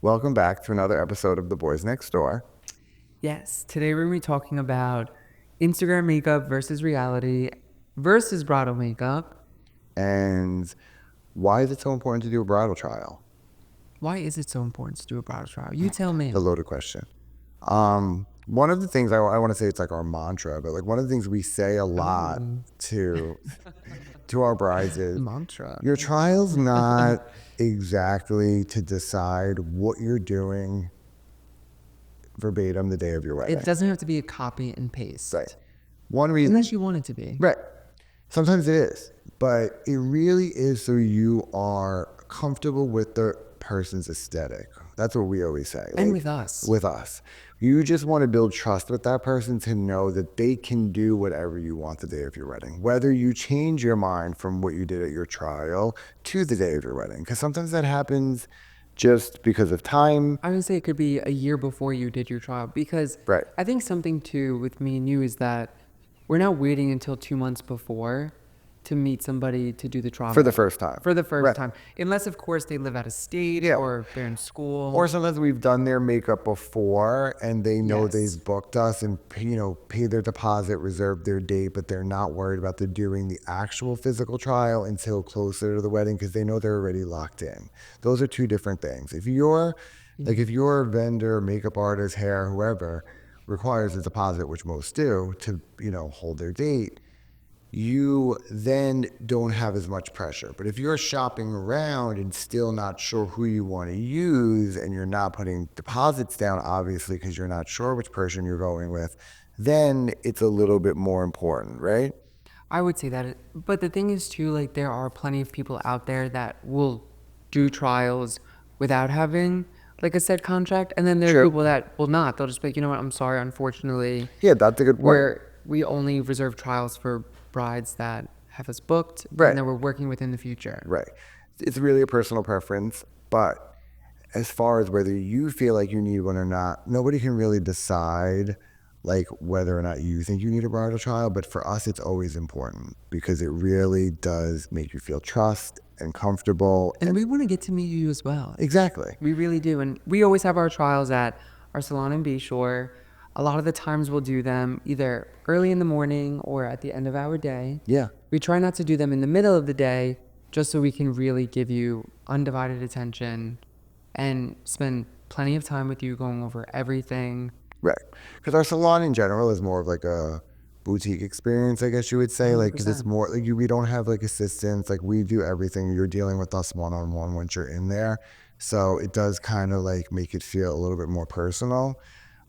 Welcome back to another episode of The Boys Next Door. Yes, today we're going to be talking about Instagram makeup versus reality versus bridal makeup. And why is it so important to do a bridal trial? Why is it so important to do a bridal trial? You tell me. It's a loaded question. One of the things I want to say, it's like our mantra, but like one of the things we say a lot to our brides is Mantra. your trial's not exactly to decide what you're doing verbatim the day of your wedding. It doesn't have to be a copy and paste. Right. One reason. Unless you want it to be. Right. Sometimes it is, but it really is so you are comfortable with the person's aesthetic. That's what we always say. And with us. With us. You just want to build trust with that person to know that they can do whatever you want the day of your wedding. Whether you change your mind from what you did at your trial to the day of your wedding. Because sometimes that happens just because of time. I would say it could be a year before you did your trial because Right. I think something too with me and you is that we're not waiting until 2 months before to meet somebody to do the trial. For the first time. For the first Right. time. Unless, of course, they live out of state Yeah. or they're in school. Or sometimes we've done their makeup before and they know Yes. they've booked us and, paid their deposit, reserved their date, but they're not worried about doing the actual physical trial until closer to the wedding because they know they're already locked in. Those are two different things. If your vendor, makeup artist, hair, whoever requires a deposit, which most do, to, hold their date, you then don't have as much pressure. But if you're shopping around and still not sure who you want to use and you're not putting deposits down, obviously, because you're not sure which person you're going with, then it's a little bit more important, right? I would say that. But the thing is, too, like, there are plenty of people out there that will do trials without having, like, a set contract. And then there are True. people that will not. They'll just be like, you know what, I'm sorry, unfortunately. Yeah, that's a good point. Where we only reserve trials for brides that have us booked Right. and that we're working with in the future. Right. It's really a personal preference, but as far as whether you feel like you need one or not, nobody can really decide like whether or not you think you need a bridal trial. But for us, it's always important because it really does make you feel trust and comfortable. And we want to get to meet you as well. Exactly. We really do. And we always have our trials at our salon in Bayshore. A lot of the times we'll do them either early in the morning or at the end of our day. Yeah. We try not to do them in the middle of the day just so we can really give you undivided attention and spend plenty of time with you going over everything. Right. Because our salon in general is more of like a boutique experience, I guess you would say. Like, because it's more like we don't have like assistants. Like, we do everything. You're dealing with us one-on-one once you're in there. So it does kind of like make it feel a little bit more personal.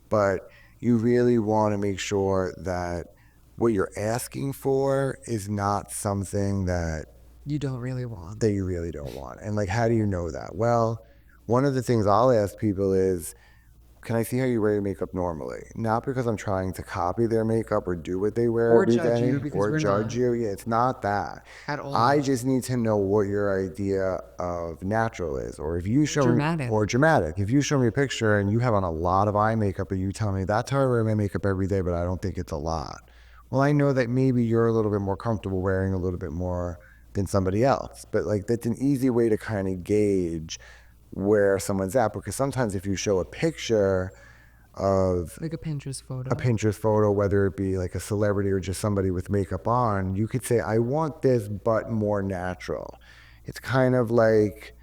But you really want to make sure that what you're asking for is not something that You don't really want. you really don't want. And like, how do you know that? Well, one of the things I'll ask people is, can I see how you wear your makeup normally? Not because I'm trying to copy their makeup or do what they wear Or every judge day, you, because or we're judge not. you. Yeah, it's not that. At all. I just need to know what your idea of natural is, or if you show Dramatic. me, or dramatic. If you show me a picture and you have on a lot of eye makeup, and you tell me that's how I wear my makeup every day, but I don't think it's a lot. Well, I know that maybe you're a little bit more comfortable wearing a little bit more than somebody else. But like, that's an easy way to kind of gauge where someone's at, because sometimes if you show a picture of Like a Pinterest photo. a Pinterest photo, whether it be like a celebrity or just somebody with makeup on, you could say, I want this, but more natural. It's kind of like,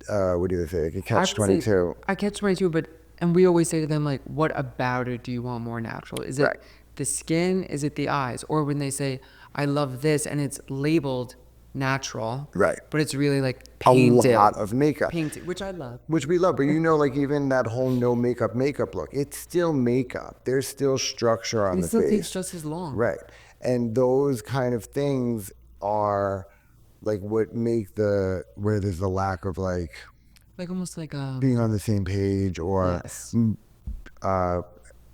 what do you say? Like a catch-22. I catch 22, and we always say to them, like, what about it do you want more natural? Is it Right. the skin? Is it the eyes? Or when they say, I love this, and it's labeled natural. Right. But it's really like painted. A lot of makeup. Painted, which I love. Which we love, but like even that whole no makeup look, it's still makeup. There's still structure on And it the still face. takes just as long. Right. And those kind of things are like what make where there's the lack of like Like almost like being on the same page, or yes. I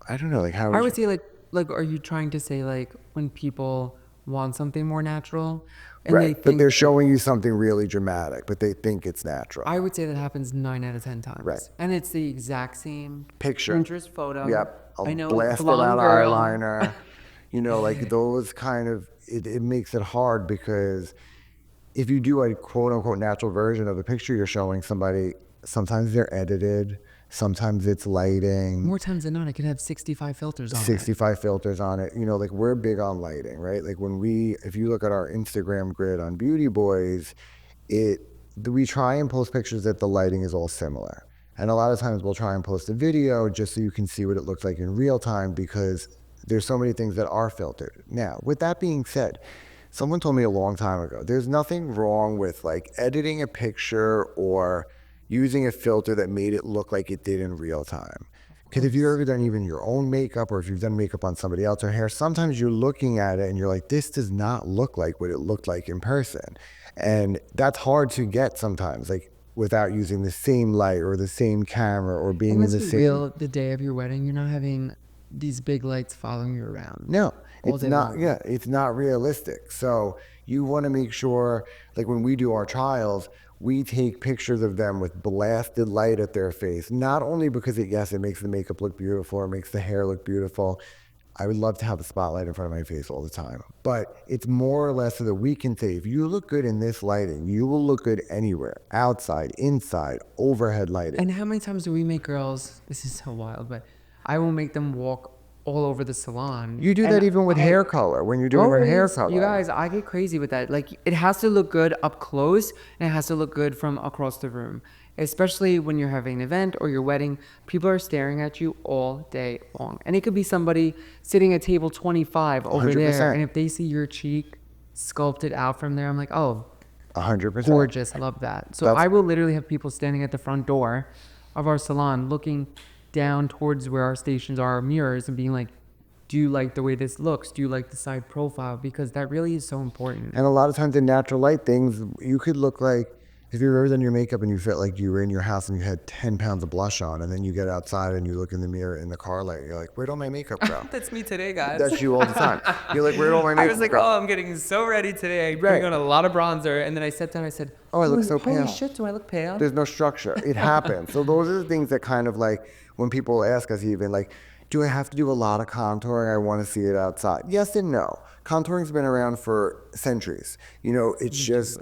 don't know, like how I would say like are you trying to say like when people want something more natural and right, they but think they're showing you something really dramatic, but they think it's natural. I would say that happens 9 out of 10 times. Right. And it's the exact same Picture. Pinterest photo. Yep. I know, blasted blonde out girl. eyeliner. Like those kind of, it makes it hard, because if you do a quote unquote natural version of the picture you're showing somebody, Sometimes they're edited. Sometimes it's lighting. More times than not, I could have 65 filters on it. 65 filters on it. You know, like we're big on lighting, right? Like if you look at our Instagram grid on Beauty Boys, it we try and post pictures that the lighting is all similar. And a lot of times we'll try and post a video just so you can see what it looks like in real time because there's so many things that are filtered. Now, with that being said, someone told me a long time ago, there's nothing wrong with like editing a picture or using a filter that made it look like it did in real time. Because if you've ever done even your own makeup or if you've done makeup on somebody else's hair, sometimes you're looking at it and you're like, this does not look like what it looked like in person. And that's hard to get sometimes, like without using the same light or the same camera or being And in let's the be same. real, the day of your wedding, you're not having these big lights following you around. No, all it's day not. long. Yeah, it's not realistic. So you want to make sure, like when we do our trials, we take pictures of them with blasted light at their face. Not only because it makes the makeup look beautiful or makes the hair look beautiful. I would love to have the spotlight in front of my face all the time. But it's more or less so that we can say, if you look good in this lighting, you will look good anywhere, outside, inside, overhead lighting. And how many times do we make girls? This is so wild, but I will make them walk all over the salon. You do And that even with hair color, when you're doing your hair always, color. you guys, I get crazy with that. Like, it has to look good up close, and it has to look good from across the room. Especially when you're having an event or your wedding, people are staring at you all day long. And it could be somebody sitting at table 25 over there, 100%. and if they see your cheek sculpted out from there, I'm like, oh, 100%. gorgeous, love that. So That's- I will literally have people standing at the front door of our salon looking down towards where our stations are, our mirrors, and being like, do you like the way this looks? Do you like the side profile? Because that really is so important. And a lot of times in natural light things, you could look like, if you've ever done your makeup and you felt like you were in your house and you had 10 pounds of blush on, and then you get outside and you look in the mirror in the car light, you're like, where'd all my makeup go? That's me today, guys. That's you all the time. You're like, where'd all my I makeup was like, go? oh, I'm getting so ready today. I bring Right. on a lot of bronzer. And then I sat down, I said, Oh, I look so holy pale. shit, do I look pale? There's no structure. It happens. So those are the things that kind of like, when people ask us even like, do I have to do a lot of contouring? I want to see it outside. Yes and no. Contouring's been around for centuries. You know, it's just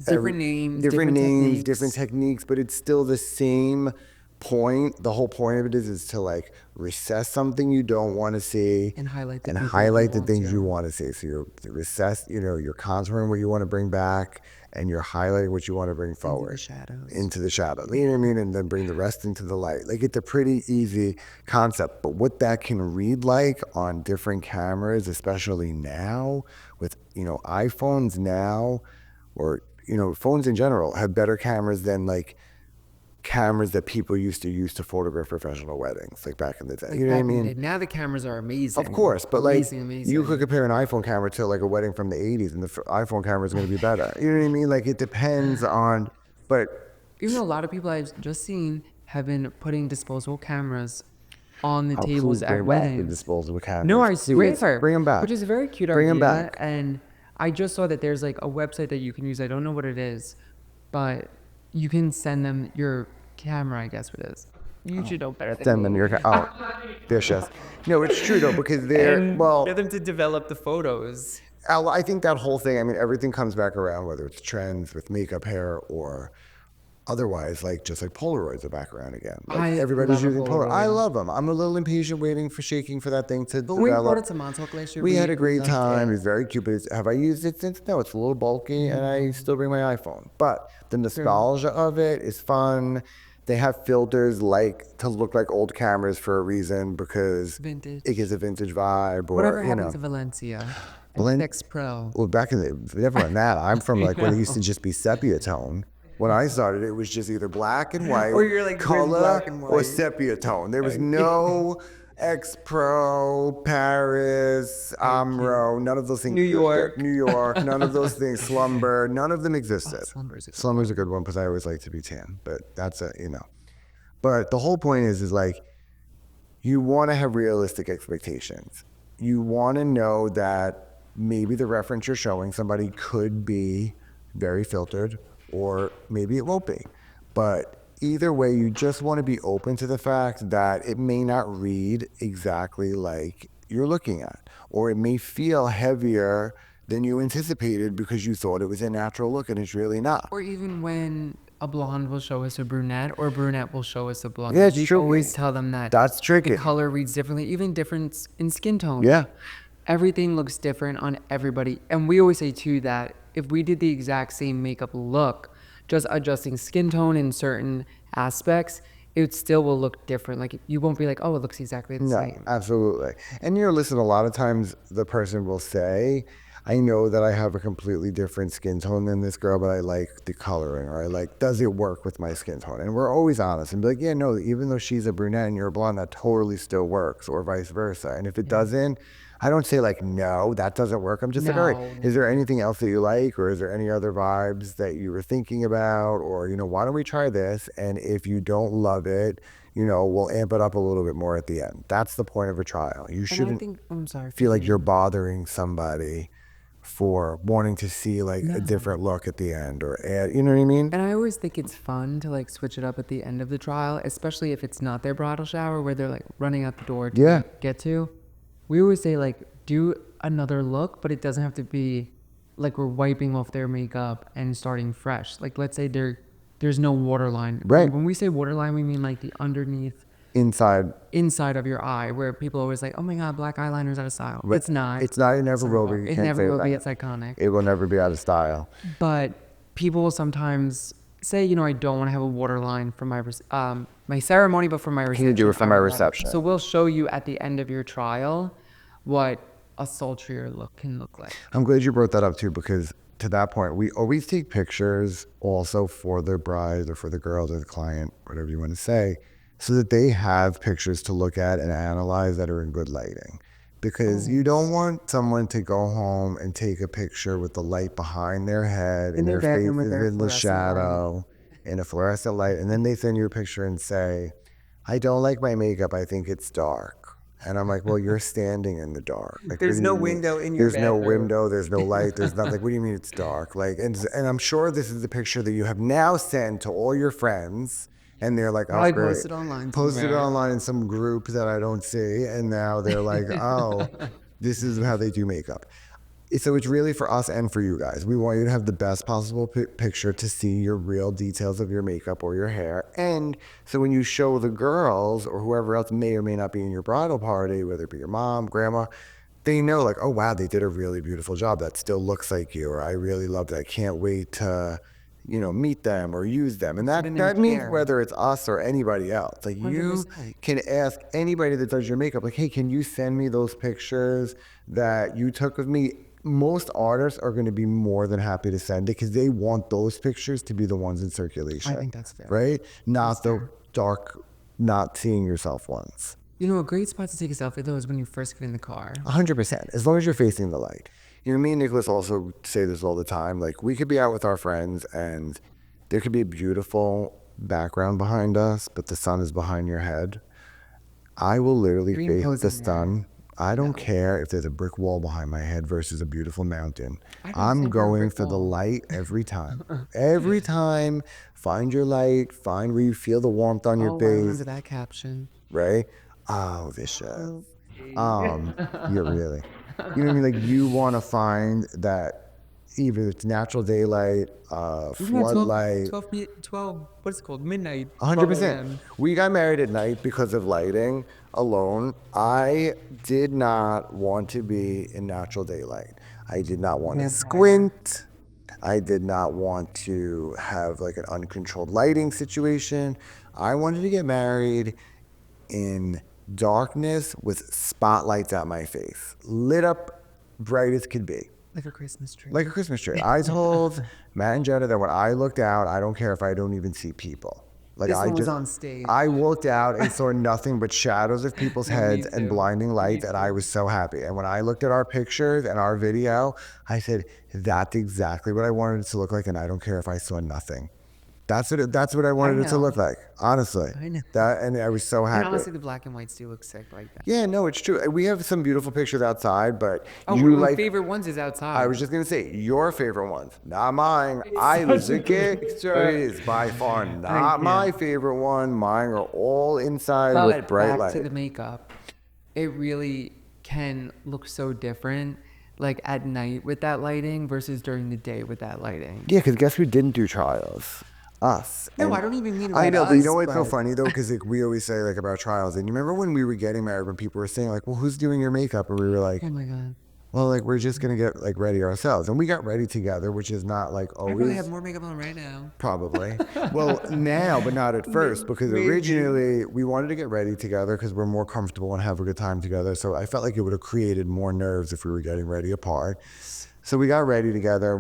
Different names, different different names, techniques. different techniques, but it's still the same point. The whole point of it is to like recess something you don't want to see And highlight the and people highlight you the want things to. you want to see. So you're recess, you're contouring what you want to bring back and you're highlighting what you want to bring forward shadows. into the shadow. You know what I mean? And then bring the rest into the light. Like it's a pretty easy concept, but what that can read like on different cameras, especially now with, iPhones now, or, phones in general have better cameras than like cameras that people used to use to photograph professional weddings, like back in the day. You know what I Back in the mean? day. Now the cameras are amazing. Of course, but like amazing. you could compare an iPhone camera to like a wedding from the 80s and the iPhone camera is going to be better. You know what I mean? Like it depends on, but Even though a lot of people I've just seen have been putting disposable cameras on the I'll tables please at bring back the weddings. disposable cameras. No, I Please, swear. bring them back. Which is a very cute Bring 'em idea. back. And I just saw that there's like a website that you can use. I don't know what it is, but you can send them your camera, I guess what it is. You should know better than Send me. them your, vicious. No, it's true though, because And get them to develop the photos. I think that whole thing, I mean, everything comes back around, whether it's trends with makeup, hair, or otherwise, like just like Polaroids are back around again. Like I everybody's love a using Polaroid. I Polaroid. love them. I'm a little impatient waiting for that thing to But we develop. brought it to Montauk last year. We had a great loved time. It it. was very cute. But have I used it since? No, it's a little bulky, and I still bring my iPhone. But the nostalgia of it is fun. They have filters like to look like old cameras for a reason because Vintage. it gives a vintage vibe. Or Whatever you happened know, to Valencia? Valen- X Pro. well, back in the never mind that. I'm from like when it used to just be sepia tone. When I started, it was just either black and white, Or you're like, where's color, black and or white? sepia tone. There was no X Pro, Paris, Amro, none of those things. New York. New York, none of those things. Slumber, none of them existed. Slumber's a good Slumber's a good one because I always like to be tan, but that's a. But the whole point is like, you want to have realistic expectations. You want to know that maybe the reference you're showing somebody could be very filtered or maybe it won't be. But either way, you just want to be open to the fact that it may not read exactly like you're looking at, or it may feel heavier than you anticipated because you thought it was a natural look and it's really not. Or even when a blonde will show us a brunette or a brunette will show us a blonde. Yeah, it's We true. always tell them that That's the tricky. color reads differently, even difference in skin tone. Yeah. Everything looks different on everybody. And we always say too that if we did the exact same makeup look, just adjusting skin tone in certain aspects, it still will look different. Like you won't be like, oh, it looks exactly the No, same. absolutely. And listen, a lot of times the person will say, I know that I have a completely different skin tone than this girl, but I like the coloring, or I like, does it work with my skin tone? And we're always honest and be like, yeah, no, even though she's a brunette and you're a blonde, that totally still works, or vice versa. And if it doesn't, I don't say like, no, that doesn't work. I'm just like, all right, No, is there anything else that you like, or is there any other vibes that you were thinking about, or, why don't we try this? And if you don't love it, we'll amp it up a little bit more at the end. That's the point of a trial. You and I shouldn't think, I'm sorry, feel like you're continue. bothering somebody for wanting to see like a No. different look at the end, or add, you know what I mean? And I always think it's fun to like switch it up at the end of the trial, especially if it's not their bridal shower where they're like running out the door to Yeah. get to. We always say like do another look, but it doesn't have to be like we're wiping off their makeup and starting fresh. Like let's say there's no waterline. Right. When we say waterline, we mean like the underneath Inside, inside of your eye where people always like, oh my god, black eyeliner's out of style. right. It's not. It's not, it never Sorry, will Bob. be. You It can't never say will be. that. It's iconic. It will never be out of style. But people will sometimes say, I don't want to have a waterline for my ceremony, but for my reception. Can you do it for I my would love it. reception? So we'll show you at the end of your trial what a sultrier look can look like. I'm glad you brought that up too, because to that point, we always take pictures also for the bride or for the girl or the client, whatever you want to say, so that they have pictures to look at and analyze that are in good lighting. Because you don't want someone to go home and take a picture with the light behind their head and their their face bedroom with is their in the fluorescent light. shadow in a fluorescent light, and then they send you a picture and say, I don't like my makeup, I think it's dark. And I'm like, well, you're standing in the dark. Like, There's what do no you mean? window in your There's no bedroom. window. There's no light. There's nothing. Like, what do you mean it's dark? Like, and I'm sure this is the picture that you have now sent to all your friends, and they're like, oh, Probably great. posted online Posted it somewhere. online in some group that I don't see, and now they're like, oh, this is how they do makeup. So it's really for us and for you guys. We want you to have the best possible picture to see your real details of your makeup or your hair. And so when you show the girls or whoever else may or may not be in your bridal party, whether it be your mom, grandma, they know like, oh, wow, they did a really beautiful job. That still looks like you, or I really loved it. I can't wait to, meet them or use them. And Sit in their that means chair. whether it's us or anybody else. Like you 100%. can ask anybody that does your makeup, like, hey, can you send me those pictures that you took of me? Most artists are going to be more than happy to send it because they want those pictures to be the ones in circulation. I think that's fair. Right? Not the dark, not seeing yourself once. A great spot to take a selfie though is when you first get in the car. 100%. As long as you're facing the light. Me and Nicholas also say this all the time. Like, we could be out with our friends and there could be a beautiful background behind us, but the sun is behind your head. I will literally Green face the posing sun. I don't care if there's a brick wall behind my head versus a beautiful mountain. I don't I'm say for a going brick for the wall. light every time. Every time, find your light, find where you feel the warmth on your Oh, I face, remember that caption. right? Oh, vicious. You're really, you know what I mean? Like, you want to find that either it's natural daylight, Even at 12, floodlight. 12, what's it called? Midnight. 100%. 12 a.m. We got married at night because of lighting alone. I did not want to be in natural daylight. I did not want to squint. I did not want to have like an uncontrolled lighting situation. I wanted to get married in darkness with spotlights at my face, lit up bright as could be. Like a Christmas tree. Like a Christmas tree. I told Matt and Jenna that when I looked out, I don't care if I don't even see people. Like, This I one was just on stage. I looked out and saw nothing but shadows of people's Me heads and too. blinding lights, and I was so happy. And when I looked at our pictures and our video, I said, that's exactly what I wanted it to look like, and I don't care if I saw nothing. That's what I wanted it to know. look like, honestly. I know. And I was so And happy. honestly, the black and whites do look sick like that. Yeah, no, it's true. We have some beautiful pictures outside, but Oh, you my like. favorite ones is outside. I was just gonna say your favorite ones, not mine. I was a kid. It is by far not my favorite one. Mine are all inside with But bright back to light. the makeup, it really can look so different, like at night with that lighting versus during the day with that lighting. Yeah, because guess who didn't do trials? us. No, And I don't even mean I about know, but you know us, what's so but funny though? Because like, we always say like about trials. And you remember when we were getting married, when people were saying like, "Well, who's doing your makeup?" And we were oh like, my god, "Well, like we're just gonna get like ready ourselves." And we got ready together, which is not like I probably have always more makeup on right now. probably. Well, now, but not at first, because Maybe. originally we wanted to get ready together because we're more comfortable and have a good time together. So I felt like it would have created more nerves if we were getting ready apart. So we got ready together.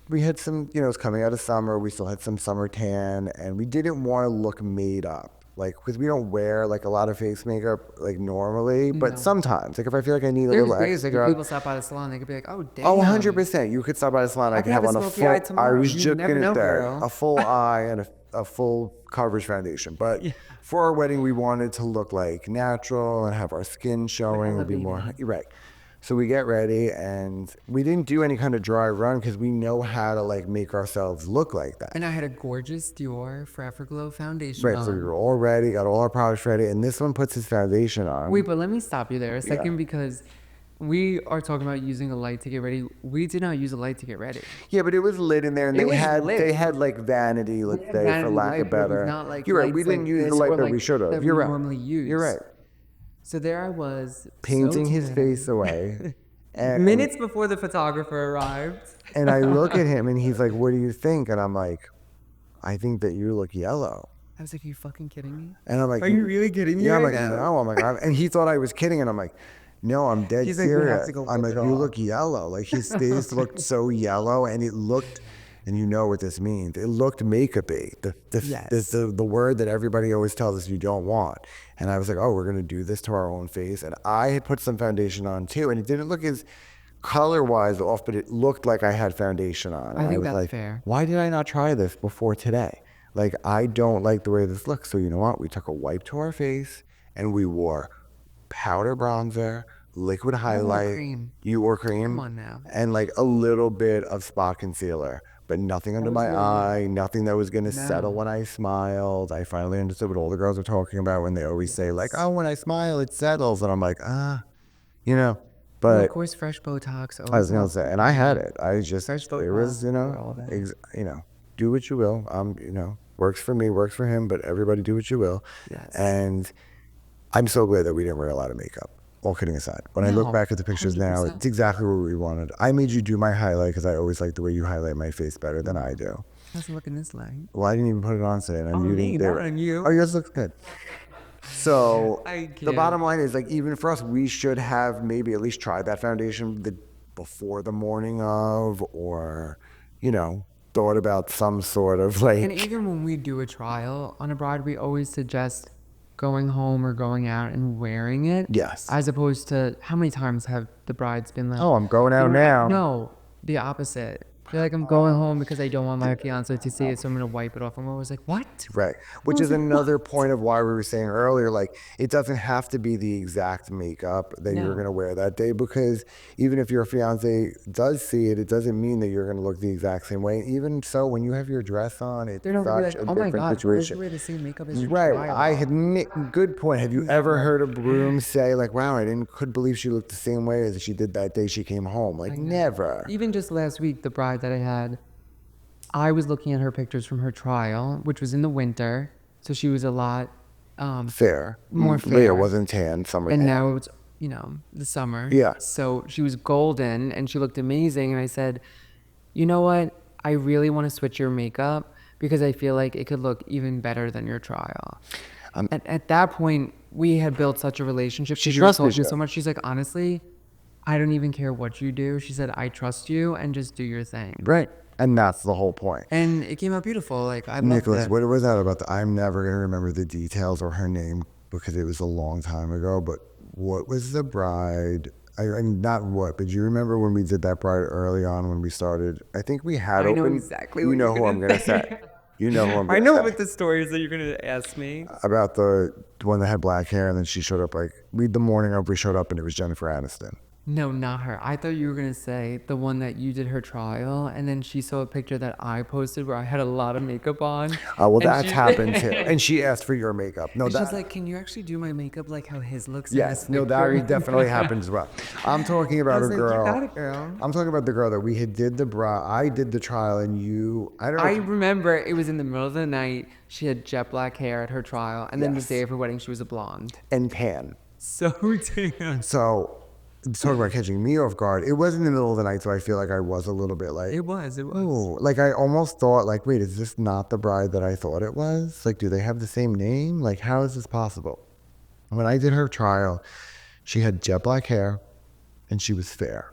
We had some, you know, it's coming out of summer. We still had some summer tan, and we didn't want to look made up. Like, because we don't wear like a lot of face makeup like normally, but No. sometimes, like if I feel like I need a There's little days like if extra, people stop by the salon, they could be like, "Oh oh, damn, 100%. You could stop by the salon. I I could could have have a on a smoky eye full, I tomorrow. was You just never going to know, say, a girl." full eye and a full coverage foundation. But Yeah, for our wedding, we wanted to look like natural and have our skin but showing, would be more, elevated. you're right. So we get ready and we didn't do any kind of dry run because we know how to like make ourselves look like that. And I had a gorgeous Dior Forever Glow foundation Right. So we on. were all ready, got all our products ready. And this one puts his foundation Wait, on. but let me stop you there a Yeah. second because we are talking about using a light to get ready. We did not use a light to get ready. Yeah, but it was lit in there, and It was they lit. had like vanity, We let's had say, for vanity lack of light, but it was better. not like You're right. We lights didn't like use the this light or that we like should have. that You're we right. normally You're use. right. So there I was, so Painting his face tan. away, and Minutes before the photographer arrived. and I look at him, and he's like, "What do you think?" And I'm like, "I think that you look yellow." I was like, "Are you fucking kidding me? And I'm like, Are you really kidding me "Yeah." I'm right like, now?" "No." I'm like, and he thought I was kidding, and I'm like, "No, I'm dead He's like, "We have serious." to go I'm rip like, it "You off." look yellow." Like his face looked so yellow, and it looked, and you know what this means. It looked makeupy. Yes. The word that everybody always tells us you don't want. And I was like, "Oh, we're gonna do this to our own face." And I had put some foundation on too, and it didn't look as color wise off, but it looked like I had foundation on. I And I think was that's like, fair. why did I not try this before today? Like, I don't like the way this looks. So, you know what? We took a wipe to our face and we wore powder bronzer, liquid I wore highlight, cream. you wore Come cream, on now. and like a little bit of spot concealer, but nothing That under was my really it. eye, nothing that was going to settle No. when I smiled. I finally understood what all the girls are talking about when they always say, like, Yes. oh, when I smile, it settles. And I'm like, you know, Well, of but course, fresh Botox I was always gonna helps say, with and I had that. it. I just Fresh it Botox was, you know, all day. you know, do what you will. Works for me, works for him, but everybody do what you will. Yes. And I'm so glad that we didn't wear a lot of makeup. All kidding aside, when I look No, back at the pictures now, 100%. it's exactly what we wanted. I made you do my highlight because I always like the way you highlight my face better than I do. How's it looking this light? Well, I didn't even put it on today, and I'm On me, muting not there. on you. Oh, yours looks good. So I the can't. bottom line is like even for us, we should have maybe at least tried that foundation before the morning of, or you know, thought about some sort of And like even when we do a trial on a bride, we always suggest going home or going out and wearing it, yes. as opposed to how many times have the brides been like, Oh, I'm going "You out know, now. no, the opposite. They're like, I'm going home because I don't want my fiance to see it, so I'm gonna wipe it off. And I was like, what? Right. I Which was is like, another what? point of why we were saying earlier, like, it doesn't have to be the exact makeup that you're going No, to wear that day because even if your fiance does see it, it doesn't mean that you're going to look the exact same way. Even so, when you have your dress on, it's they're not gonna be such like, a oh my different god, why did situation. you wear the same makeup as your Right. trial on? Good point. Have you ever Never. heard a groom say, like, wow, could believe she looked the same way as she did that day she came home? Like, I know. never. Even just last week, the bride that I had, I was looking at her pictures from her trial, which was in the winter, so she was a lot Fair. more Leah fair. wasn't tan, summer And tan. now it's, the summer. Yeah. So she was golden and she looked amazing. And I said, you know what? I really want to switch your makeup because I feel like it could look even better than your trial. At that point, we had built such a relationship. She She trusted told me you. so much. She's like, honestly, I don't even care what you do. She said, I trust you and just do your thing. Right. And that's the whole point. And it came out beautiful. Like, I loved Nicholas, it. what was that about? I'm never going to remember the details or her name because it was a long time ago. But what was the bride? I mean, not what, but do you remember when we did that bride early on when we started? I think we had I know opened. exactly You what you're know who I'm going going to to say. say. You know who I'm I going to know say. what the stories that you're going to ask me. About the one that had black hair and then she showed up like, the morning of we showed up and it was Jennifer Aniston. No, not her. I thought you were gonna say the one that you did her trial, and then she saw a picture that I posted where I had a lot of makeup on, Well, and that's she happened too. And she asked for your makeup. No, and she's that like, "Can you actually do my makeup like how his looks in this yes, no, that picture?" definitely happens as well. I'm talking I about a was like, "You got girl. it, girl." I'm talking about the girl that we had did the bra. I did the trial, and you. I don't know. I remember it was in the middle of the night. She had jet black hair at her trial, and then the day Yes, of her wedding, she was a blonde. and tan. So tan. So talking about catching me off guard, it was in the middle of the night, so I feel like I was a little bit like, It was. It was. oh, like I almost thought, like, wait, is this not the bride that I thought it was? Like, do they have the same name? Like, how is this possible? When I did her trial, she had jet black hair and she was fair.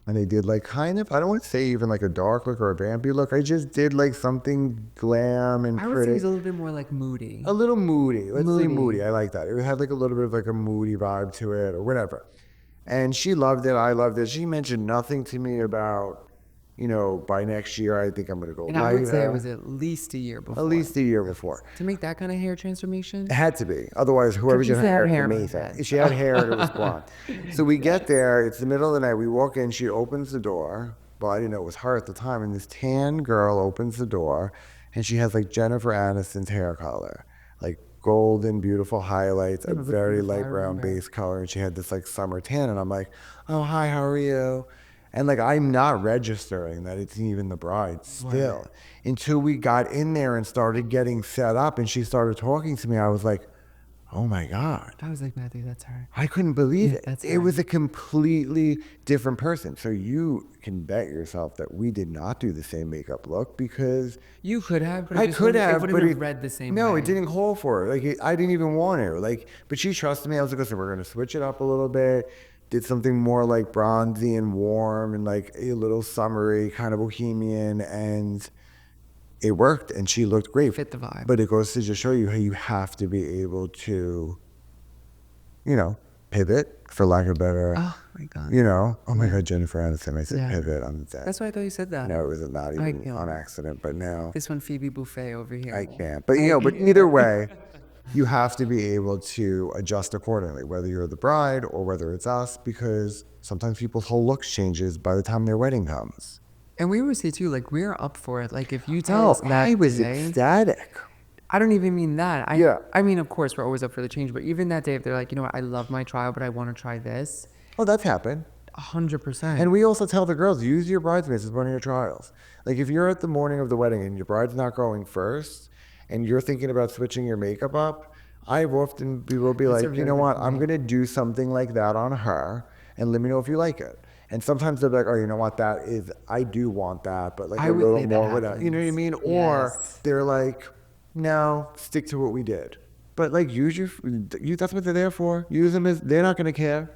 And they did like kind of, I don't want to say even like a dark look or a vampy look. I just did like something glam and I would say it was pretty. a little bit more like moody. A little moody. Let's say Moody. moody. I like that. It had like a little bit of like a moody vibe to it or whatever. And she loved it. I loved it. She mentioned nothing to me about, by next year, I think I'm going to go And I would say it lighter. was at least a year before. At least a year before. To make that kind of hair transformation? It had to be. Otherwise, whoever's She going to used to have hair hair in my amazing. head. She had hair and it was blonde. So we get there. It's the middle of the night. We walk in. She opens the door. Well, I didn't know it was her at the time. And this tan girl opens the door. And she has like Jennifer Aniston's hair color. Like golden, beautiful highlights, a It was very beautiful, I light brown remember. base color. And she had this like summer tan. And I'm like, oh, hi, how are you? And like, I'm not registering that it's even the bride still until we got in there and started getting set up and she started talking to me. I was like, oh my God. I was like, Matthew, that's her. I couldn't believe Yeah, it. that's It her. was a completely different person. So you can bet yourself that we did not do the same makeup look because You could have, but I could it have, wouldn't but have read the same no, way. it didn't call for it. I didn't even want to. But she trusted me. I was like, listen, we're gonna switch it up a little bit. Did something more like bronzy and warm and like a little summery, kind of bohemian, and it worked. And she looked great. Fit the vibe. But it goes to just show you how you have to be able to, pivot for lack of better. Oh my God. Oh my God, Jennifer Aniston. I said Yeah. pivot on the deck. That's why I thought you said that. No, it was not I even can't. on accident. But now. This one, Phoebe Buffet over here. I can't. But but either way, you have to be able to adjust accordingly, whether you're the bride or whether it's us, because sometimes people's whole looks changes by the time their wedding comes. And we would say too, like we're up for it. Like if you tell us that I was day, ecstatic. I don't even mean that. Yeah. I mean, of course, we're always up for the change. But even that day, if they're like, you know what, I love my trial, but I want to try this, Oh, that's happened. 100%. And we also tell the girls, use your bridesmaids as one of your trials. Like if you're at the morning of the wedding and your bride's not going first and you're thinking about switching your makeup up, I've often will be That's a like, you really know good what, I'm point. gonna do something like that on her and let me know if you like it. And sometimes they're like, oh, you know what, I do want that, but like I a would little say that more without, you know what I happens. mean? Or Yes. they're like, no, stick to what we did. But like that's what they're there for. Use them as, they're not gonna care,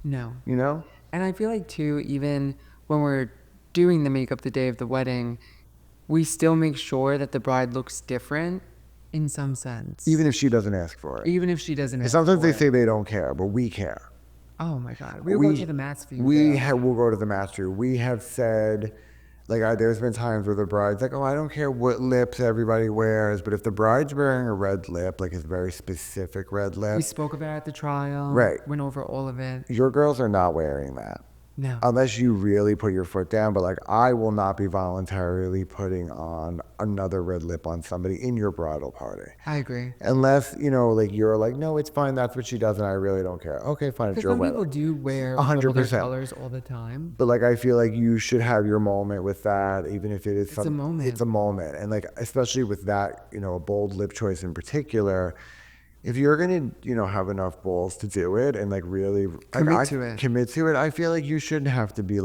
No. you know? And I feel like too, even when we're doing the makeup the day of the wedding, we still make sure that the bride looks different in some sense. Even if she doesn't ask for it. Even if she doesn't And ask sometimes for they it. say they don't care, but we care. Oh my God. We'll go to the mats for you. We'll go to the master. We have said, there's been times where the bride's like, oh, I don't care what lips everybody wears, but if the bride's wearing a red lip, like a very specific red lip, We spoke about it at the trial. Right. Went over all of it. your girls are not wearing that. No. Unless you really put your foot down, but I will not be voluntarily putting on another red lip on somebody in your bridal party. I agree. Unless, you're like, no, it's fine, that's what she does, and I really don't care. Okay, fine, it's Because your some wedding. people do wear 100%. colors all the time. But I feel like you should have your moment with that, even if it is It's a moment. It's a moment, and especially with that, a bold lip choice in particular. If you're gonna, have enough balls to do it and really Commit to it. commit to it, I feel like you shouldn't have to be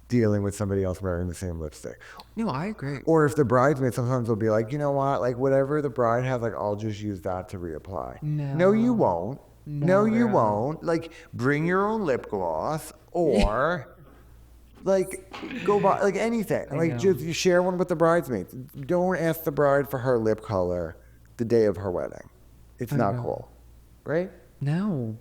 dealing with somebody else wearing the same lipstick. No, I agree. Or if the bridesmaid sometimes will be like, you know what, whatever the bride has, I'll just use that to reapply. No, you won't. No, you girl. won't. Bring your own lip gloss or. Go buy anything. know. Just you share one with the bridesmaids. Don't ask the bride for her lip color the day of her wedding. It's I not know. cool, right? No.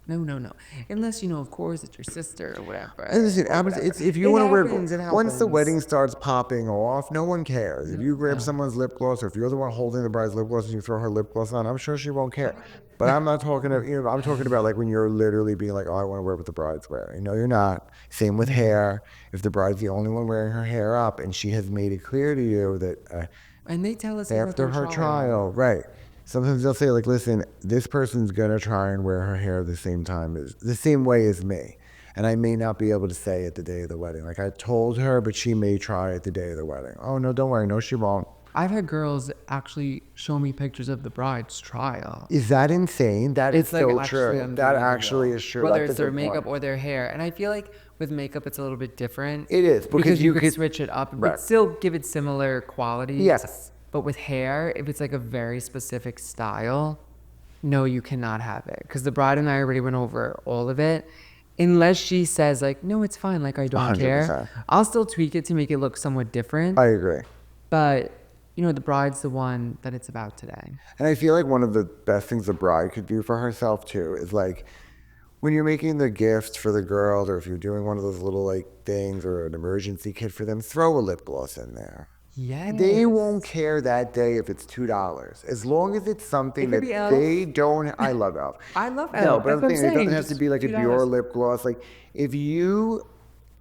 No, no, no. Unless, of course, it's your sister or whatever. And listen, Or whatever. it's if you It want to wear happens. It once the happens. wedding starts popping off, no one cares. If you grab No. someone's lip gloss, or if you're the one holding the bride's lip gloss and you throw her lip gloss on, I'm sure she won't care. But I'm not talking about, I'm talking about like when you're literally being like, oh, I want to wear what the bride's wearing. No, you're not. Same with hair. If the bride's the only one wearing her hair up and she has made it clear to you that And they tell us about after their her trial. trial, right? Sometimes they'll say like, "Listen, this person's gonna try and wear her hair the same way as me, and I may not be able to say it the day of the wedding. Like I told her, but she may try it the day of the wedding. Oh no, don't worry, no, she won't. I've had girls actually show me pictures of the bride's trial. Is that insane? That is It's like so actually true. That actually unbelievable. is true. Whether That's it's a their good point. makeup or their hair. And I feel like with makeup, it's a little bit different. It is, because you you could could- switch it up, right. but still give it similar qualities. Yes. But with hair, if it's like a very specific style, no, you cannot have it. Because the bride and I already went over all of it. Unless she says like, no, it's fine, like I don't care. 100%. I'll still tweak it to make it look somewhat different. I agree. But the bride's the one that it's about today. And I feel like one of the best things the bride could do for herself too is like when you're making the gift for the girl, or if you're doing one of those little like things or an emergency kit for them, throw a lip gloss in there. Yes. They won't care that day if it's $2, as long as it's something It that could be Elf. they don't. I love Elf. I love No, Elf. but I'm That's what I'm saying it doesn't saying, have to just be like a $2. Dior lip gloss. Like if you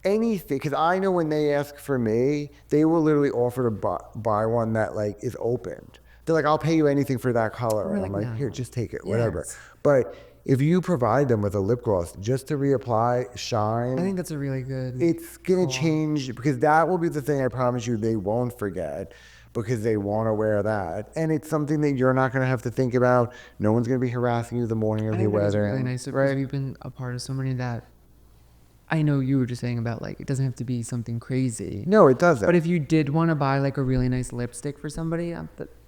anything, because I know when they ask for me, they will literally offer to buy one that like is opened. They're like, I'll pay you anything for that color. We're And I'm like, like, here, no. just take it, whatever. Yes. But if you provide them with a lip gloss just to reapply, shine, I think that's a really good. it's gonna call. change, because that will be the thing I promise you they won't forget, because they want to wear that, and it's something that you're not gonna have to think about. No one's gonna be harassing you the morning of I your think that is wedding, really nice because right? we've been a part of so many that I know you were just saying about like it doesn't have to be something crazy. No, it doesn't. But if you did want to buy like a really nice lipstick for somebody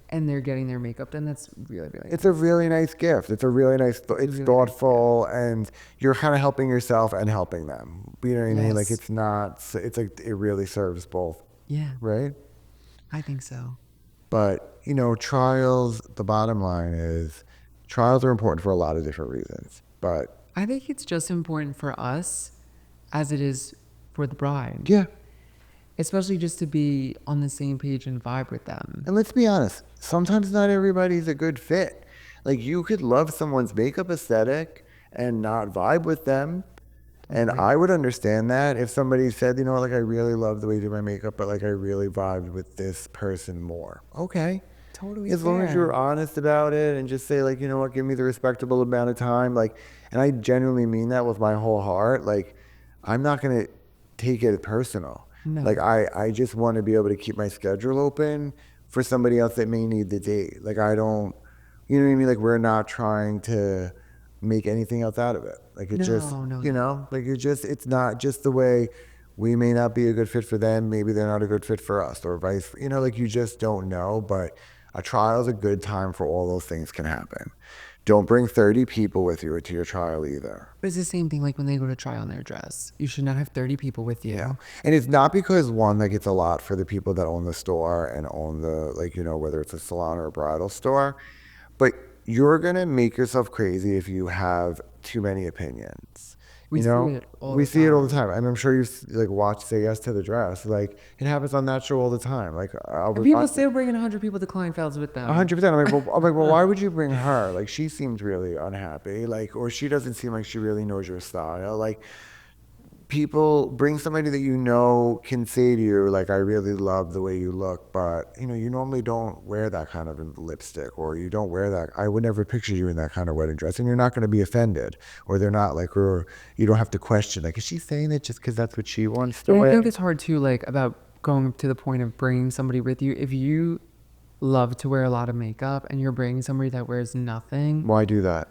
and they're getting their makeup done, that's really, really It's a really nice gift. It's a really nice. It's really nice thoughtful, and you're kind of helping yourself and helping them. You know what I mean? Like Yes. it's not. It's like it really serves both, Yeah, right? I think so. But trials. The bottom line is, trials are important for a lot of different reasons. But I think it's just important for us as it is for the bride. yeah, Especially just to be on the same page and vibe with them. and let's be honest. Sometimes not everybody's a good fit. Like you could love someone's makeup aesthetic and not vibe with them. And Right. I would understand that if somebody said, like I really love the way you do my makeup, but like I really vibed with this person more. Okay. Totally As long as fair. you're honest about it and just say like, you know what, give me the respectable amount of time. Like, and I genuinely mean that with my whole heart. Like, I'm not going to take it personal. No. Like I just want to be able to keep my schedule open for somebody else that may need the date. Like I don't, you know what I mean? Like we're not trying to make anything else out of it. Like it just, No. like it's not just the way we may not be a good fit for them. Maybe they're not a good fit for us, or vice, like you just don't know. But a trial is a good time for all those things can happen. Don't bring 30 people with you to your trial either. But it's the same thing like when they go to try on their dress. You should not have 30 people with you. And it's not because one, like it's a lot for the people that own the store and own the, like, whether it's a salon or a bridal store, but you're going to make yourself crazy if you have too many opinions. We see it all We the see it all the time. And I'm sure you've like watched Say Yes to the Dress. Like it happens on that show all the time. Like And people still bringing 100 people to Kleinfeld's with them. 100%. I'm like, well, why would you bring her? Like, she seems really unhappy. Like, or she doesn't seem like she really knows your style. Like, people bring somebody that can say to you, like, I really love the way you look, but you normally don't wear that kind of lipstick, or you don't wear that. I would never picture you in that kind of wedding dress, and you're not going to be offended, or they're not like, or you don't have to question, like, is she saying it just because that's what she wants to And I wear? think it's hard too, like about going to the point of bringing somebody with you. If you love to wear a lot of makeup and you're bringing somebody that wears nothing, Why do that?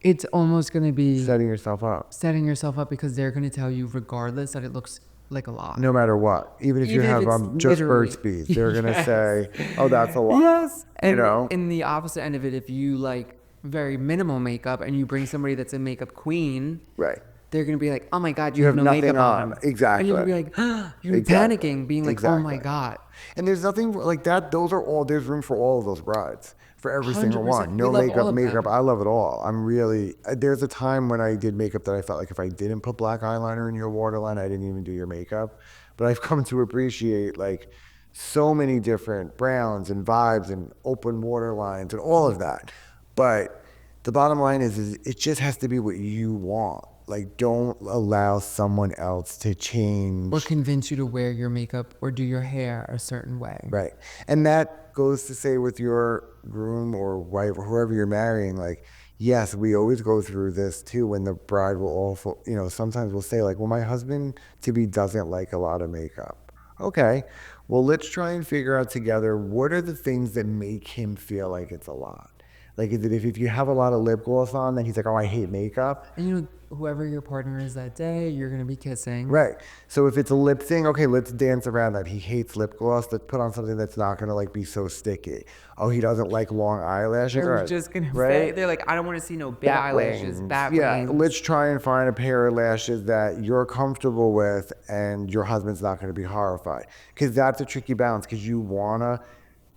it's almost going to be Setting yourself up. setting yourself up because they're going to tell you regardless that it looks like a lot. No matter what, even if you Even if have it's just literally- Burt's Bees, they're gonna Yes. say, "Oh, that's a lot." Yes. And know? in the opposite end of it, if you like very minimal makeup and you bring somebody that's a makeup queen, Right. they're gonna be like, "Oh my god, You you have have no nothing makeup on." Exactly. And you're gonna be like, you're Exactly. panicking, being like, "Oh my Exactly. god." And there's nothing like that. There's room for all of those brides. for every single 100%. one. We No love all makeup, of makeup. them. I love it all. I'm really, there's a time when I did makeup that I felt like if I didn't put black eyeliner in your waterline, I didn't even do your makeup. But I've come to appreciate like so many different browns and vibes and open water lines and all of that. But the bottom line is it just has to be what you want. Like, don't allow someone else to Or change. convince you to wear your makeup or do your hair a certain way. Right. And that goes to say with your groom or wife or whoever you're marrying, like, yes, we always go through this too when the bride will also, sometimes we'll say, like, well, my husband to be doesn't like a lot of makeup. Okay. Well, let's try and figure out together what are the things that make him feel like it's a lot. Like, is it if you have a lot of lip gloss on, then he's like, oh, I hate makeup. And whoever your partner is that day, you're going to be kissing. Right. So if it's a lip thing, okay, let's dance around that. He hates lip gloss. Let's put on something that's not gonna like be so sticky. Oh, he doesn't like long eyelashes. I All was right. just going to say, Right. they're like, I don't want to see no big Bat eyelashes, wings. bat Yeah. wings. Let's try and find a pair of lashes that you're comfortable with and your husband's not gonna be horrified. Because that's a tricky balance. Because you wanna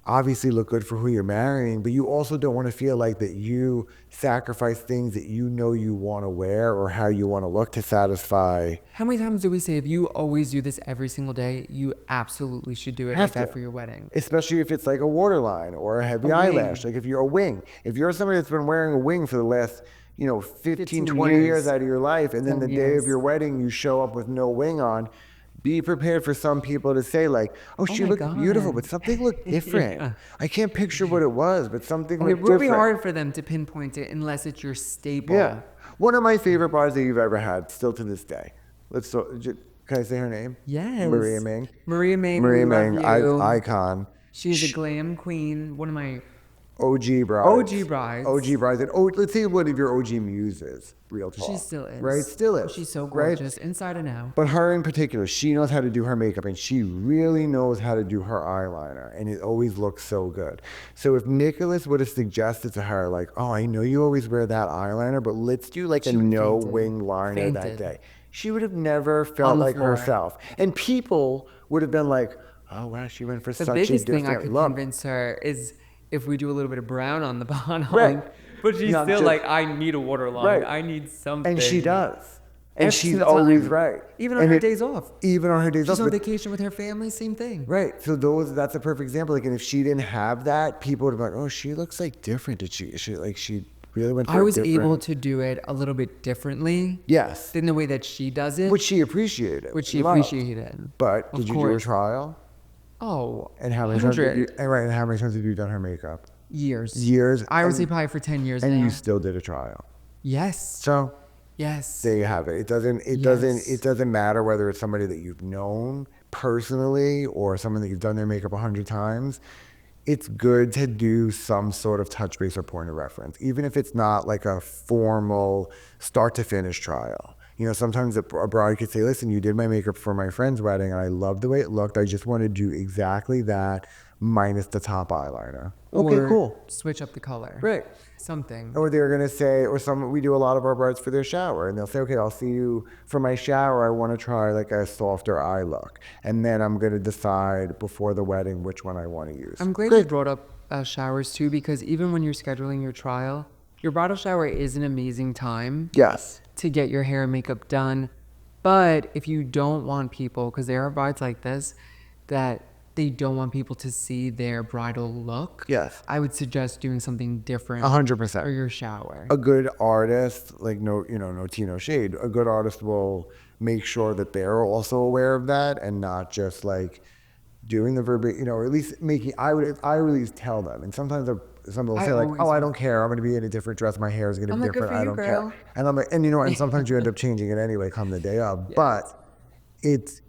obviously look good for who you're marrying, but you also don't want to feel like that you sacrifice things that you know you want to wear or how you want to look to satisfy. How many times do we say if you always do this every single day, you absolutely should do it like Have that to. for your wedding? Especially if it's like a waterline or a heavy A eyelash. wing. Like if you're a wing. If you're somebody that's been wearing a wing for the last, 15, 15 20 years years. out of your life, and then 10 the day of years. your wedding you show up with no wing on, be prepared for some people to say like, oh, Oh she my looked beautiful, God. but something looked different. Yeah. I can't picture what it was, but something And it looked will be different. hard for them to pinpoint it unless it's your staple. Yeah. One of my favorite bars that you've ever had, still to this day. Can I say her name? Yes. Maria Ming. Maria Ming, we Maria love Ming, you. icon. She's a glam queen. One of my OG brides. OG brides. OG brides. And let's say one of your OG muses. Real talk. She still is. Right? Still Oh, is. she's so Right? gorgeous, inside and out. But her in particular, she knows how to do her makeup and she really knows how to do her eyeliner. And it always looks so good. So if Nicholas would have suggested to her, like, oh, I know you always wear that eyeliner, but let's do like a She no fainted. wing liner that Fainted. day. She would have never felt On the like floor. herself. And people would have been like, oh, wow, she went for The such a biggest thing I different could look. convince her is if we do a little bit of brown on the bottom. Right. But she's Not still just- like, I need a waterline. Right. I need something. And she does. And Every she's single always time. right. Even on And her days off. Even on her days She's off. on but- vacation with her family, same thing. Right. So that's a perfect example. Like, and if she didn't have that, people would have been like, oh, she looks like different. Did she really went for I a was different. able to do it a little bit differently Yes. than the way that she does it. Which she appreciated. Which she loved. appreciated. But Of did you do a course. trial? Oh, And how many times? 100 And how many times have you done her makeup? years. Years. I would say and, probably for 10 years and now. you still did a trial. Yes. So Yes. there you have it. It doesn't matter whether it's somebody that you've known personally or someone that you've done their makeup 100 times. It's good to do some sort of touch base or point of reference, even if it's not like a formal start to finish trial. Sometimes a bride could say, listen, you did my makeup for my friend's wedding and I loved the way it looked. I just want to do exactly that minus the top eyeliner. Okay, Or cool. Switch up the color. Right. Something. Or they're gonna say, we do a lot of our brides for their shower, and they'll say, okay, I'll see you for my shower. I want to try like a softer eye look, and then I'm gonna decide before the wedding which one I want to use. I'm glad you brought up showers too, because even when you're scheduling your trial, your bridal shower is an amazing time Yes. to get your hair and makeup done. But if you don't want people, because there are brides like this, that they don't want people to see their bridal look. Yes. I would suggest doing something different 100%. for your shower. A good artist, like no tea, no shade. A good artist will make sure that they're also aware of that and not just like doing the verbatim, or at least making. I would at least tell them. And sometimes some people I say like, always "Oh, I don't care. I'm going to be in a different dress. My hair is going to I'm be like, good different. for I you, don't girl." care." And I'm like, and sometimes you end up changing it anyway come the day of. But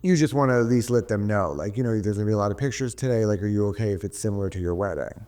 you just want to at least let them know, like, there's going to be a lot of pictures today. Like, are you okay if it's similar to your wedding?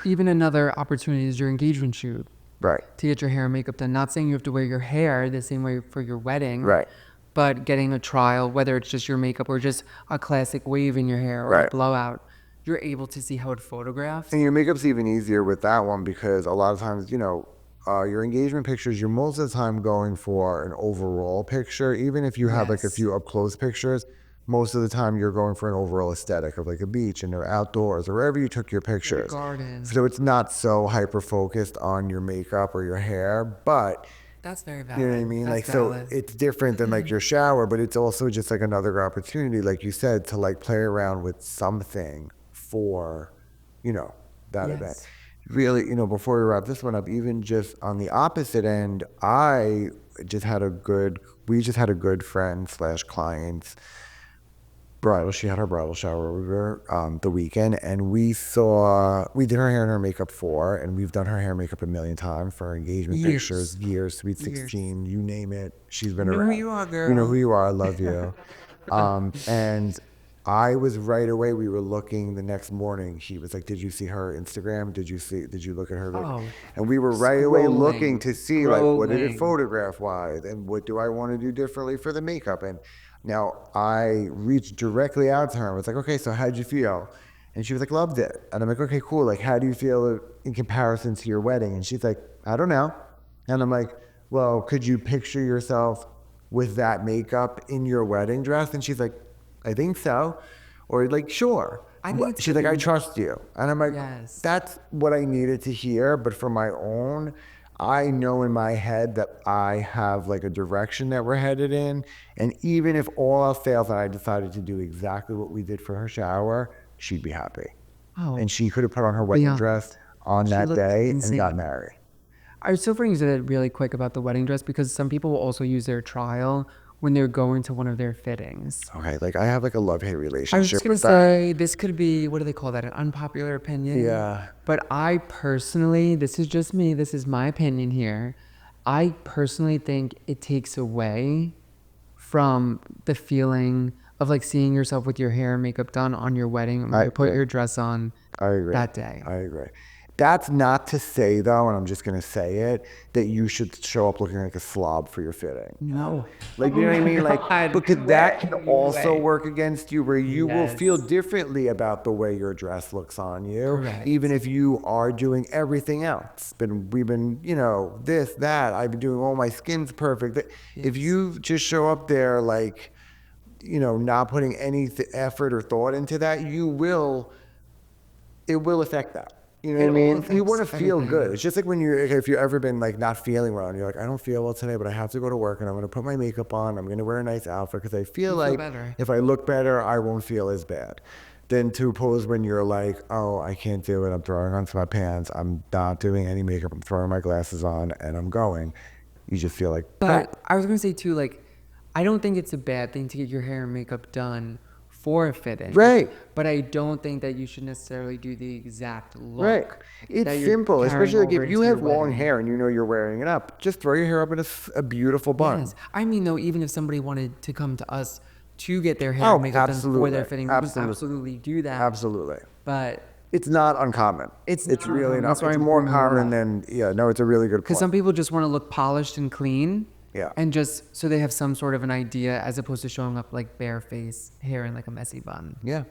Even another opportunity is your engagement shoot Right. to get your hair and makeup done. Not saying you have to wear your hair the same way for your wedding. Right. But getting a trial, whether it's just your makeup or just a classic wave in your hair or a Right. blowout, you're able to see how it photographs. And your makeup's even easier with that one because a lot of times, your engagement pictures, you're most of the time going for an overall picture, even if you have like a Yes. few up close pictures. most of the time you're going for an overall aesthetic of like a beach and or outdoors or wherever you took your pictures. garden. So it's not so hyper focused on your makeup or your hair, but That's very you know what I valid. mean? That's Like, so valid. it's different than like your shower, but it's also just like another opportunity, like you said, to like play around with something for, you know, that event. Yes. Really, before we wrap this one up, even just on the opposite end, we just had a good friend slash client bridal. She had her bridal shower over the weekend, and we did her hair and her makeup and we've done her hair and makeup a million times for our engagement pictures, Years. years, sweet Years. 16, you name it, she's You been know who around. you are, You know who girl. you are. I love you. And I was right away. We were looking the next morning. He was like, "Did you see her Instagram? Did you look at her?" Oh, And we were right away looking scrolling, to see like what did it scrolling. photograph wise, and what do I want to do differently for the makeup. And now I reached directly out to her and was like, "Okay, so how'd you feel?" And she was like, "Loved it." And I'm like, "Okay, cool. Like, how do you feel in comparison to your wedding?" And she's like, "I don't know." And I'm like, "Well, could you picture yourself with that makeup in your wedding dress?" And she's like, "I think so." Or like, "Sure." I think it's She's good like, that "I you. trust you." And I'm like, Yes. that's what I needed to hear. But for my own, I know in my head that I have like a direction that we're headed in. And even if all else fails and I decided to do exactly what we did for her shower, she'd be happy. Oh, And she could have put on her wedding beyond. dress on She that looked day and got insane. married. I was so funny you said it really quick about the wedding dress because some people will also use their trial when they're going to one of their fittings. Okay, like I have like a love-hate I was just relationship gonna with that. say this could be what do they call that? An unpopular opinion. Yeah. But I personally, this is just me, this is my opinion here. I personally think it takes away from the feeling of like seeing yourself with your hair and makeup done on your wedding when I you put agree. your dress on I agree. that day. I agree. That's not to say, though, and I'm just going to say it, that you should show up looking like a slob for your fitting. No. Like, Oh you know what I my mean? Like, God. because that can also Way. work against you where you will feel Yes. differently about the way your dress looks on you, even Correct. if you are doing everything else. We've been, this, that. I've been doing all my skin's perfect. If Yes. you just show up there like, not putting any effort or thought into that, it will affect that. You know what It I all mean? You want affects to feel good. everything. It's just like if you've ever been like not feeling well and you're like, I don't feel well today, but I have to go to work and I'm going to put my makeup on. I'm going to wear a nice outfit because I feel You feel like better. if I look better, I won't feel as bad. Than to pose when you're like, oh, I can't do it. I'm throwing on sweatpants. I'm not doing any makeup. I'm throwing my glasses on and I'm going. You just feel like crap. But I was gonna say too, like, I don't think it's a bad thing to get your hair and makeup done for a fitting. Right. But I don't think that you should necessarily do the exact Right. look It's that you're simple, carrying especially like over if you into your have long wedding. hair and you know you're wearing it up, just throw your hair up in a beautiful bun. Yes. I mean, though, even if somebody wanted to come to us to get their hair and Oh, makeup done for absolutely. their fitting, we can Absolutely. absolutely do that. Absolutely. But It's not uncommon. it's It's not really uncommon. not. That's why It's I'm more bringing it common up. than, yeah, no, it's a really good Because point. some people just want to look polished and clean. Yeah. And just so they have some sort of an idea as opposed to showing up like bare face, hair in like a messy bun. Yeah.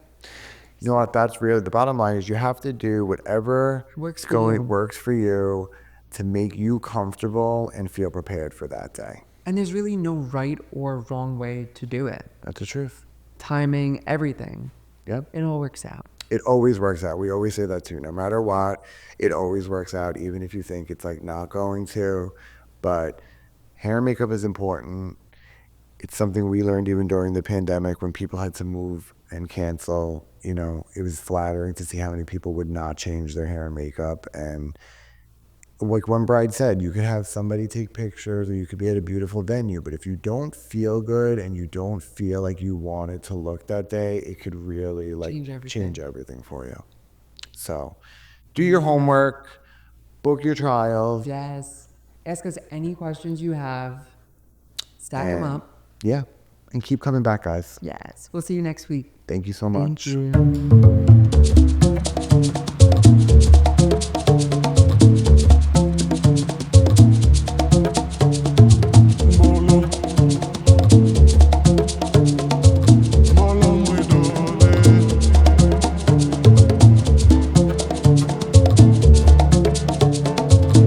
You know what? That's really the bottom line is you have to do whatever Works for you. works for you to make you comfortable and feel prepared for that day. And there's really no right or wrong way to do it. That's the truth. Timing, everything. Yep. It all works out. It always works out. We always say that too. No matter what, it always works out, even if you think it's like not going to. But hair and makeup is important. It's something we learned even during the pandemic when people had to move and cancel. It was flattering to see how many people would not change their hair and makeup. And like one bride said, you could have somebody take pictures or you could be at a beautiful venue, but if you don't feel good and you don't feel like you want it to look that day, it could really like Change everything. change everything for you. So do your homework, book your trials, Yes. Ask us any questions you have. Stack them and up. yeah, and keep coming back, guys. Yes. We'll see you next week. Thank you so Thank much. you.